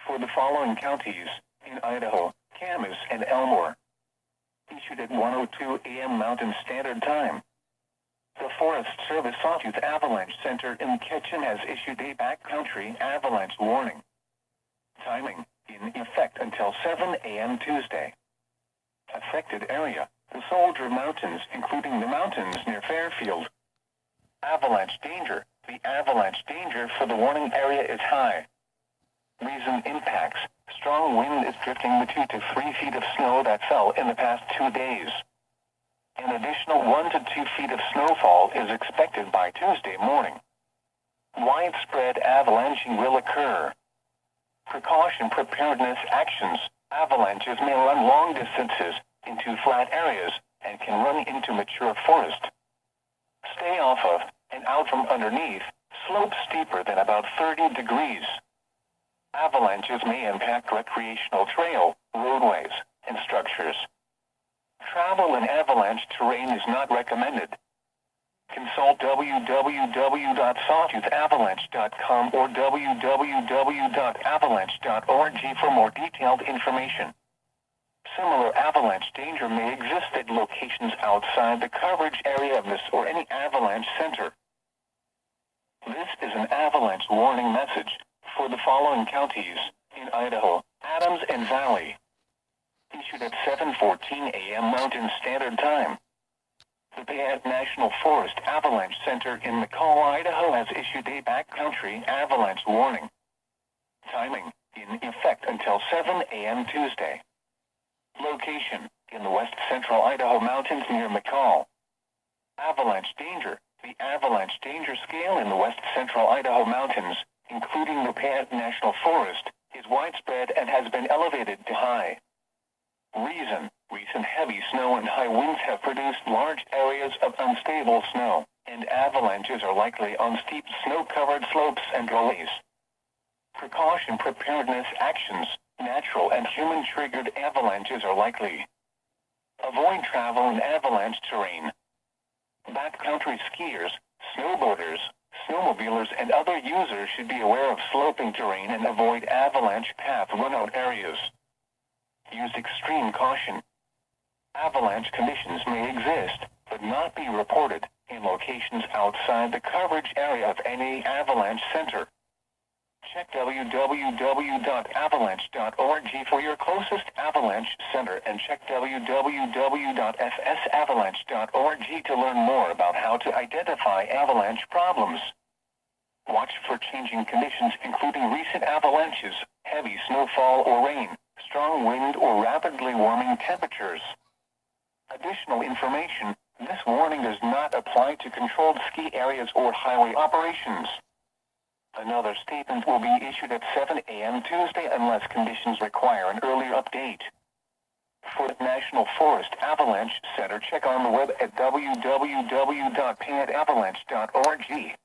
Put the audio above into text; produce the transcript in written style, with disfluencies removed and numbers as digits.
for the following counties in Idaho, Kamas, and Elmore. Issued at 1:02 a.m. Mountain Standard Time. The Forest Service Sawtooth Avalanche Center in Ketchum has issued a backcountry avalanche warning. Timing, in effect until 7 a.m. Tuesday. Affected area, the Soldier Mountains, including the mountains near Fairfield. Avalanche danger, the avalanche danger for the warning area is high. Reason impacts, strong wind is drifting the 2 to 3 feet of snow that fell in the past 2 days. An additional 1 to 2 feet of snowfall is expected by Tuesday morning. Widespread avalanching will occur. Precaution preparedness actions, avalanches may run long distances into flat areas and can run into mature forest. Stay off of, and out from underneath, slopes steeper than about 30 degrees. Avalanches may impact recreational trail, roadways, and structures. Travel in avalanche terrain is not recommended. Consult www.sawtoothavalanche.com or www.avalanche.org for more detailed information. Similar avalanche danger may exist at locations outside the coverage area of this or any avalanche center. This is an avalanche warning message for the following counties in Idaho, Adams and Valley. Issued at 7:14 a.m. Mountain Standard Time. The Payette National Forest Avalanche Center in McCall, Idaho has issued a backcountry avalanche warning. Timing, in effect until 7 a.m. Tuesday. Location, in the west central Idaho mountains near McCall. Avalanche danger, the avalanche danger scale in the west central Idaho mountains, including the Payette National Forest, is widespread and has been elevated to high. Reason, recent heavy snow and high winds have produced large areas of unstable snow, and avalanches are likely on steep snow-covered slopes and gullies. Precaution preparedness actions, natural and human-triggered avalanches are likely. Avoid travel in avalanche terrain. Backcountry skiers, snowboarders, snowmobilers and other users should be aware of sloping terrain and avoid avalanche path runout areas. Use extreme caution. Avalanche conditions may exist, but not be reported, in locations outside the coverage area of any avalanche center. Check www.avalanche.org for your closest avalanche center and check www.fsavalanche.org to learn more about how to identify avalanche problems. Watch for changing conditions including recent avalanches, heavy snowfall or rain, strong wind or rapidly warming temperatures. Additional information, this warning does not apply to controlled ski areas or highway operations. Another statement will be issued at 7 a.m. Tuesday unless conditions require an earlier update. For the National Forest Avalanche Center, check on the web at www.payetteavalanche.org.